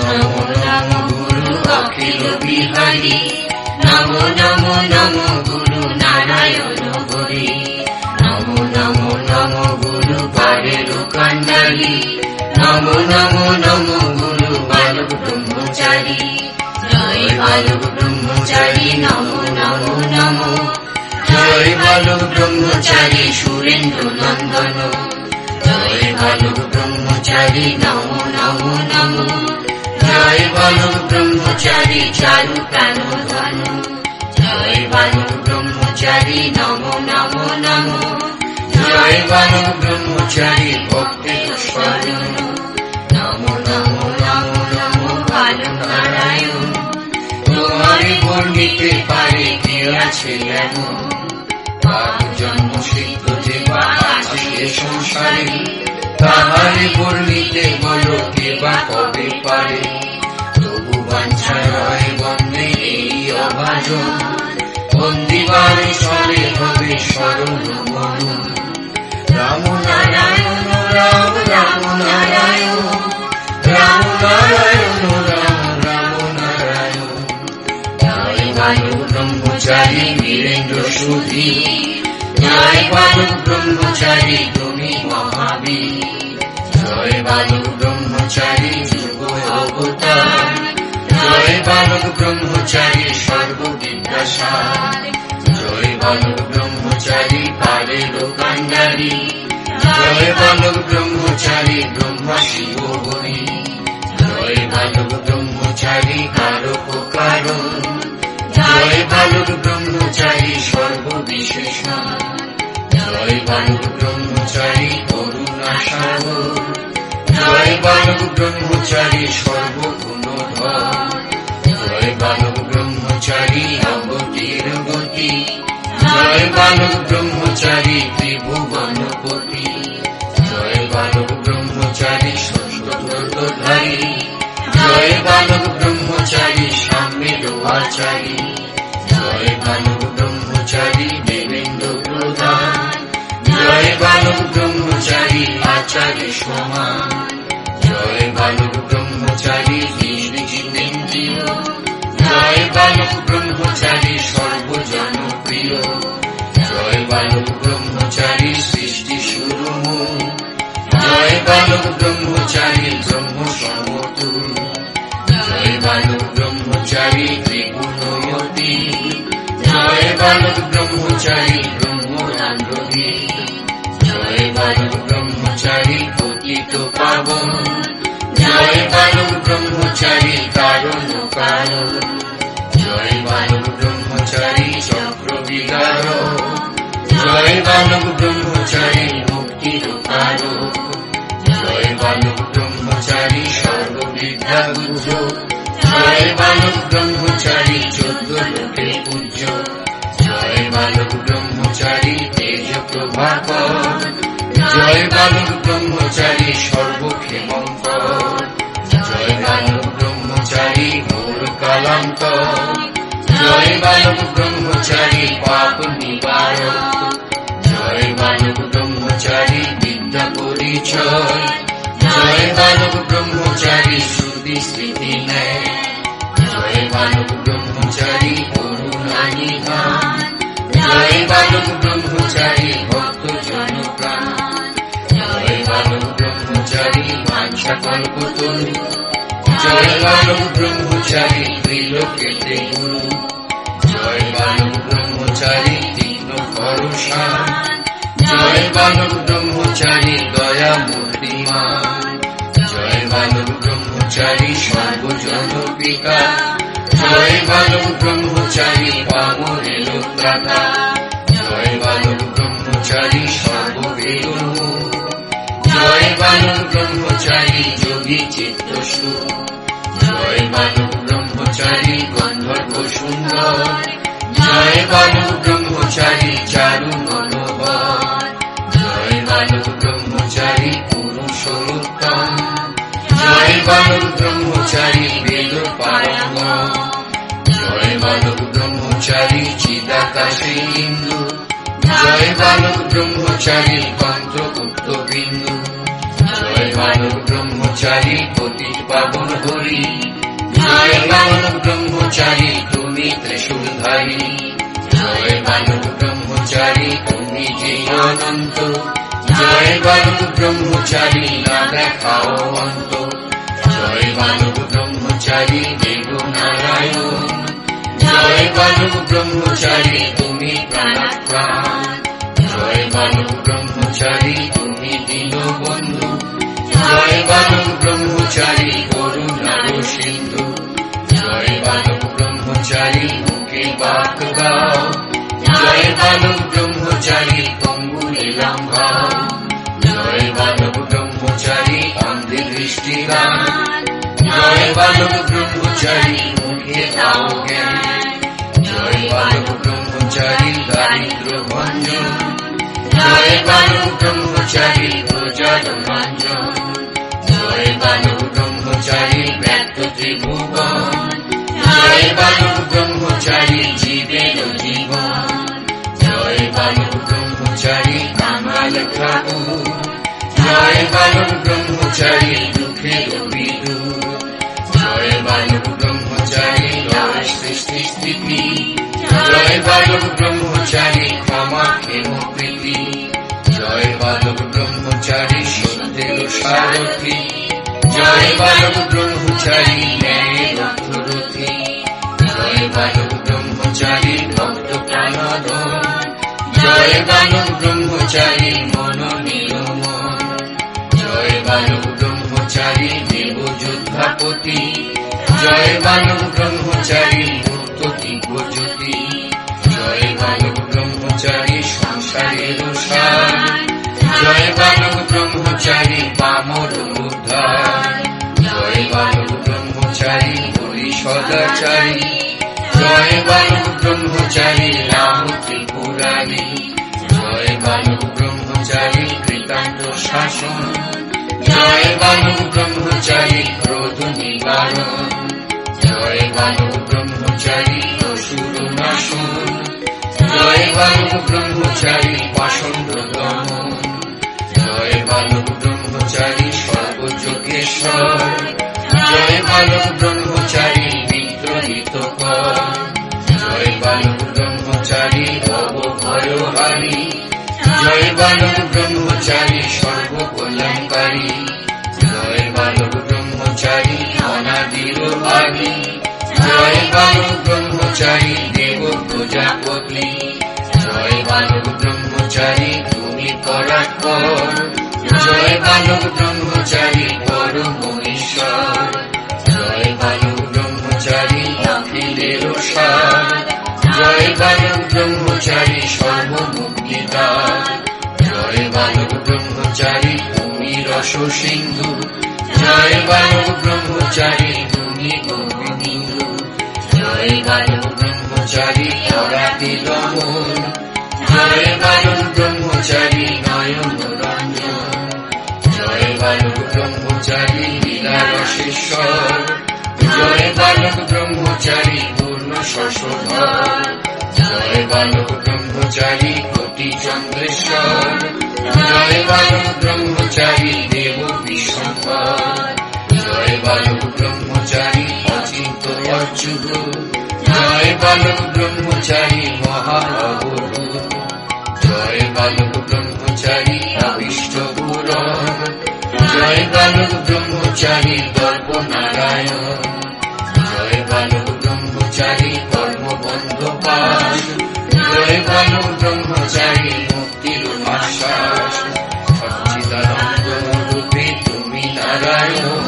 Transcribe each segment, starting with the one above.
নমো নমো গুরু অখিল বিহারী, নমো নমো নমো গুরু নারায়ণ হরি, নমো নমো নমো গুরু পারের কান্ডারী, নমো নমো নমো গুরু বালক ব্রহ্মচারী, জয় বালক ব্রহ্মচারী নমো নমো নমো, জয় বালক ব্রহ্মচারী সুরেন্দ্র নন্দন, জয় বালক ব্রহ্মচারী নমো নমো নমো, জয় বালক ব্রহ্মচারী চারু প্রাণ ধন, জয় বালক ব্রহ্মচারী নমো নমো নমো, জয় বালক ব্রহ্মচারী ভক্তের শরণ, নমো নমো নমো নমো বালক নারায়ণ, তোমারে বর্ণিতে পারে কে আছে এমন, পাপ জন্ম সিদ্ধ যে বা আছে এ সংসারে, তাহারে বর্ণিতে বলো কে বা কবে পারে, তবু বাঞ্ছা রয় বন্দে এই অভাজন, বন্দিবারে চলে হবে শরণ মন, রাম নারায়ণ রাম রাম নারায়ণ, রাম নারায়ণ রাম রাম নারায়ণ, জয় বালক ব্রহ্মচারী বীরেন্দ্র সুধী, জয় বালক ব্রহ্মচারী তুমি মহাবীর, জয় বালক ব্রহ্মচারী যুগ অবতার, জয় বালক ব্রহ্মচারী সর্ববিদ্যাসার, জয় বালক ব্রহ্মচারী পারের কান্ডারী, জয় বালক ব্রহ্মচারী ব্রহ্মা শিব হরি, জয় বালক ব্রহ্মচারী কারক কারণ, জয় বালক ব্রহ্মচারী সর্ববিশেষণ, জয় বালক ব্রহ্মচারী করুণা সাগর, জয় বালক ব্রহ্মচারী সর্বগুণধর, জয় বালক ব্রহ্মচারী অবতীর গতি, জয় বালক ব্রহ্মচারী ত্রিভুবনপতি, জয় বালক ব্রহ্মচারী ষষ্ঠধারী, জয় বালক ব্রহ্মচারী সাম্যের আচারী, জয় বালক ব্রহ্মচারী দেবেন্দ্র প্রধান, জয় বালক ব্রহ্মচারী আচার্য সমান, জয় বালক ব্রহ্মচারী জিতেন্দ্রিয়, জয় বালক ব্রহ্মচারী সর্বজনপ্রিয়, জয় বালক ব্রহ্মচারী সৃষ্টি শুরুমূল, জয় বালক ব্রহ্মচারী ব্রহ্ম সমতুল, জয় বালক ব্রহ্মচারী ত্রিগুণয়তী, জয় বালক ব্রহ্মচারী ব্রহ্মরান্ডবী, জয় বালক ব্রহ্মচারী পতিত পাবন, জয় বালক ব্রহ্মচারী কারণ কারণ, জয় বালক ব্রহ্মচারী চক্রবিদার, জয় বালক ব্রহ্মচারী মুক্তির কারক, জয় বালক ব্রহ্মচারী সর্ববিদ্যা গুহ, জয় বালক ব্রহ্মচারী 14 লোকে পূজ্য, জয় বালক ব্রহ্মচারী তেজ প্রভাকর, জয় বালক ব্রহ্মচারী সর্বক্ষেমঙ্কর, জয় বালক ব্রহ্মচারী ঘোর কালান্তর, জয় বালক ব্রহ্মচারী পাপ নিবারক, জয় বালক ব্রহ্মচারী বিদ্যা পরিচয়, জয় বালক ব্রহ্মচারী শ্রুতি স্মৃতি নেয়, জয় বালক ব্রহ্মচারী করুণা নিধান, জয় বালক ব্রহ্মচারী ভক্ত জনপ্রাণ, জয় বালক ব্রহ্মচারী বাঞ্ছা কল্পতরু, জয় বালক ব্রহ্মচারী ত্রিলোকেতে গুরু, জয় বালক ব্রহ্মচারী তীক্ষ্ণ ভরসান, জয় বালক ব্রহ্মচারী দয়া মূর্তিমান, জয় বালক ব্রহ্মচারী সর্বজন পিতা, জয় বালক ব্রহ্মচারী পামরের ত্রাতা, জয় বালক ব্রহ্মচারী সর্ববেদ, জয় বালক ব্রহ্মচারী যোগী চিত্ত সুখ, জয় বালক ব্রহ্মচারী গন্ধর্ব সুন্দর, জয় বালক ব্রহ্মচারী চারু মনোহর, জয় বালক ব্রহ্মচারী পুরুষোত্তম, জয় বালক ব্রহ্মচারী বেদ পারঙ্গম, জয় বালক ব্রহ্মচারী চিদাকাশে ইন্দু, জয় বালক ব্রহ্মচারী তন্ত্রগুপ্ত বিন্দু, জয় জয় বালক ব্রহ্মচারী পতিত পাবন হরি, জয় বালক ব্রহ্মচারী তুমি ত্রিশূলধারী, জয় বালক ব্রহ্মচারী তুমি যে অনন্ত, জয় বালক ব্রহ্মচারী না দেখাও অন্ত, জয় বালক ব্রহ্মচারী দেব নারায়ণ, জয় বালক ব্রহ্মচারী তুমি প্রাণাপ্রাণ, জয় বালক ব্রহ্মচারী তুমি দীনবন্ধু, জয় বালক ব্রহ্মচারী করুণার সিন্ধু, জয় বালক ব্রহ্মচারী মুখে বাক গাও, জয় বালক ব্রহ্মচারী অঙ্গুলে লম্বাও, জয় বালক ব্রহ্মচারী অন্ধের দৃষ্টি দান, জয় বালক ব্রহ্মচারী মুখে দাও জ্ঞান, জয় বালক ব্রহ্মচারী দারিদ্র ভঞ্জন, জয় বালক ব্রহ্মচারী প্রজার রঞ্জন, জয় বালক ব্রহ্মচারী ব্যক্ত ত্রিভুবন, জয় বালক ব্রহ্মচারী জীবের জীবন, জয় বালক ব্রহ্মচারী কামাল ঠাকুর, জয় বালক ব্রহ্মচারী দুঃখের বিদূর, জয় বালক ব্রহ্মচারী লয় সৃষ্টি স্থিতি, জয় বালক ব্রহ্মচারী ক্ষমা ক্ষেম প্রীতি, জয় বালক ব্রহ্মচারী সত্যের সারথী, জয় বালক ব্রহ্মচারী ন্যায়ের রথরথী, জয় বালক ব্রহ্মচারী ভক্ত প্রাণধন, জয় বালক ব্রহ্মচারী মন নিরমন, জয় বালক ব্রহ্মচারী দেব যোদ্ধাপতি, জয় বালক ব্রহ্মচারী মুক্ত দিব্যজ্যোতি, জয় বালক ব্রহ্মচারী সংসারের সার, জয় বালক ব্রহ্মচারী পামর উদ্ধার, জয় বালক ব্রহ্মচারী হরি সদাচারী, জয় বালক ব্রহ্মচারী রাম ত্রিপুরারি, জয় বালক ব্রহ্মচারী কৃতান্ত শাসন, জয় বালক ব্রহ্মচারী ক্রোধ নিবারণ, জয় বালক ব্রহ্মচারী অসুর নাশন, জয় বালক ব্রহ্মচারী পাষণ্ড দমন, জয় বালক ব্রহ্মচারী সর্বযোগেশ্বর, জয় বালক ব্রহ্মচারী বিদ্রোহিত কর, জয় বালক ব্রহ্মচারী ভব ভয়হারী, জয় বালক ব্রহ্মচারী সর্বকল্যাণকারী, জয় বালক ব্রহ্মচারী অনাদির আদি, জয় বালক ব্রহ্মচারী দেব প্রজাপতি, জয় বালক ব্রহ্মচারী তুমি পরাৎপর, জয় বালক ব্রহ্মচারী পরম ঈশ্বর, জয় বালক ব্রহ্মচারী অখিলের সার, জয় বালক ব্রহ্মচারী সর্বমুক্তিদার, জয় বালক ব্রহ্মচারী তুমি রস সিন্ধু, জয় বালক ব্রহ্মচারী তুমি গোবিন্দু, জয় বালক ব্রহ্মচারী অরাতি দমন, জয় বালক ব্রহ্মচারী নয়ন রঞ্জন, জয় বালক ব্রহ্মচারী লীলা রসেশ্বর, জয় বালক ব্রহ্মচারী পূর্ণ শশধর, জয় বালক ব্রহ্মচারী কোটি চন্দ্রেশ্বর, জয় বালক ব্রহ্মচারী দেব বিশ্বম্ভর, জয় বালক ব্রহ্মচারী অচিন্ত অচ্যুত, জয় বালক ব্রহ্মচারী মহা অবরূপ, জয় বালক ব্রহ্মচারী অভীষ্ট পূরণ, জয় বালক ব্রহ্মচারী দর্প নারায়ণ, জয় বালক ব্রহ্মচারী কর্মবন্ধ পাশ, জয় বালক ব্রহ্মচারী মুক্তির আশ্বাস, সচ্চিদানন্দ রূপে তুমি নারায়ণ,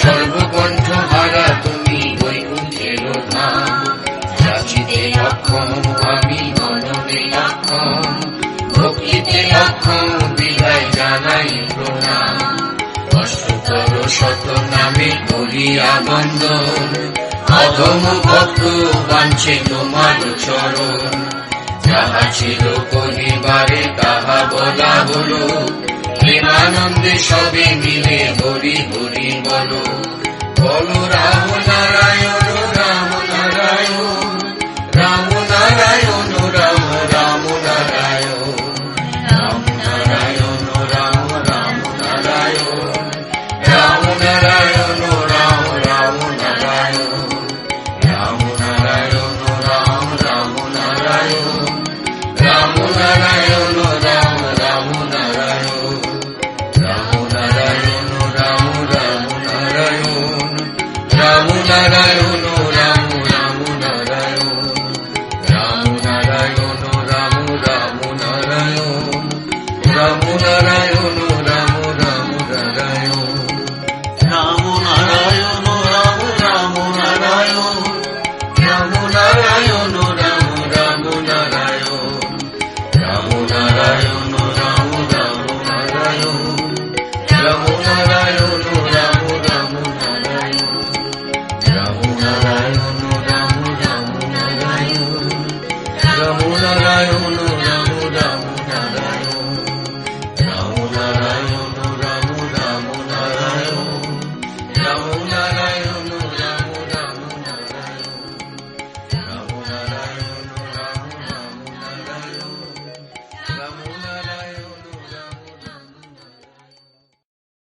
সর্বকণ্ঠ হারা তুমি বৈকুণ্ঠের ধাম, যাচিতে অক্ষম আমি মননে অক্ষম, ভক্তিতে অক্ষম বিদায় জানাই প্রণাম, অষ্টতর শত নামে করিয়া বন্দন, অধম ভক্ত বাঞ্ছে তোমার চরণ, যাহা ছিল করিবারে তাহা বলা হলো, প্রেমানন্দে সবে মিলে হরি হরি বলো, বলো রাম নারায়ণ রাম নারায়ণ, রাম নারায়ণ রাম রাম নারায়ণ, রাম নারায়ণ রাম রাম নারায়ণ। নমো নারায়ণ